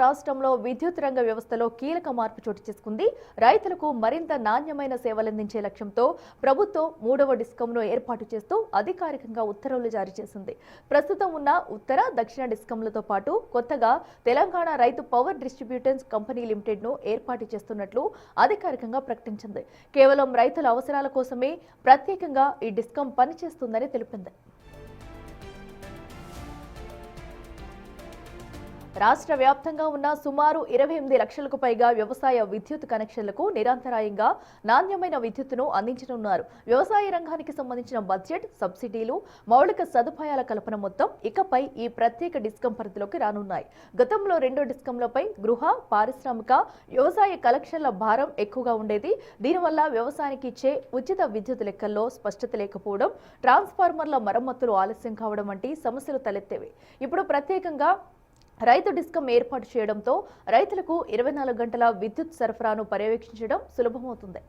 రాష్ట్రంలో విద్యుత్ రంగ వ్యవస్థలో కీలక మార్పు చోటు చేసుకుంది. రైతులకు మరింత నాణ్యమైన సేవలందించే లక్ష్యంతో ప్రభుత్వం 3వ డిస్కంను ఏర్పాటు చేస్తూ అధికారికంగా ఉత్తర్వులు జారీ చేసింది. ప్రస్తుతం ఉన్న ఉత్తర, దక్షిణ డిస్కంలతో పాటు కొత్తగా తెలంగాణ రైతు పవర్ డిస్ట్రిబ్యూటర్స్ కంపెనీ లిమిటెడ్ ను ఏర్పాటు చేస్తున్నట్లు అధికారికంగా ప్రకటించింది. కేవలం రైతుల అవసరాల కోసమే ప్రత్యేకంగా ఈ డిస్కం పనిచేస్తుందని తెలిపింది. రాష్ట్ర వ్యాప్తంగా ఉన్న సుమారు 28 లక్షలకు పైగా వ్యవసాయ విద్యుత్ కనెక్షన్లకు నిరంతరాయంగా నాణ్యమైన విద్యుత్తును అందించనున్నారు. వ్యవసాయ రంగానికి సంబంధించిన బడ్జెట్, సబ్సిడీలు, మౌలిక సదుపాయాల కల్పన మొత్తం ఇకపై ఈ ప్రత్యేక డిస్కం పరిధిలోకి రానున్నాయి. గతంలో 2 డిస్కంలపై గృహ, పారిశ్రామిక, వ్యవసాయ కలెక్షన్ల భారం ఎక్కువగా ఉండేది. దీనివల్ల వ్యవసాయానికి ఇచ్చే ఉచిత విద్యుత్ లెక్కల్లో స్పష్టత లేకపోవడం, ట్రాన్స్ఫార్మర్ల మరమ్మతులు ఆలస్యం కావడం వంటి సమస్యలు తలెత్తేవి. ఇప్పుడు ప్రత్యేకంగా రైతు డిస్కం ఏర్పాటు చేయడంతో రైతులకు 24 గంటల విద్యుత్ సరఫరాను పర్యవేక్షించడం సులభమవుతుంది.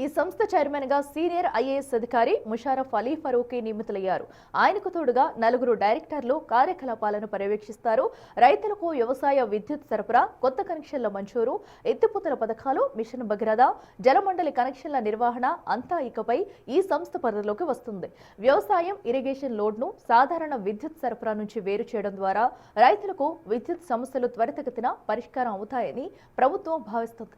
ఈ సంస్థ చైర్మన్ గా సీనియర్ ఐఏఎస్ అధికారి ముషారఫ్ అలీ ఫరూకీ నియమితులయ్యారు. ఆయనకు తోడుగా 4 డైరెక్టర్లు కార్యకలాపాలను పర్యవేక్షిస్తారు. రైతులకు వ్యవసాయ విద్యుత్ సరఫరా, కొత్త కనెక్షన్ల మంజూరు, ఎత్తిపోతల పథకాలు, మిషన్ భగీరథ, జలమండలి కనెక్షన్ల నిర్వహణ అంతా ఇకపై ఈ సంస్థ పరిధిలోకి వస్తుంది. వ్యవసాయం, ఇరిగేషన్ లోడ్ను సాధారణ విద్యుత్ సరఫరా నుంచి వేరు చేయడం ద్వారా రైతులకు విద్యుత్ సమస్యలు త్వరితగతిన పరిష్కారం అవుతాయని ప్రభుత్వం భావిస్తుంది.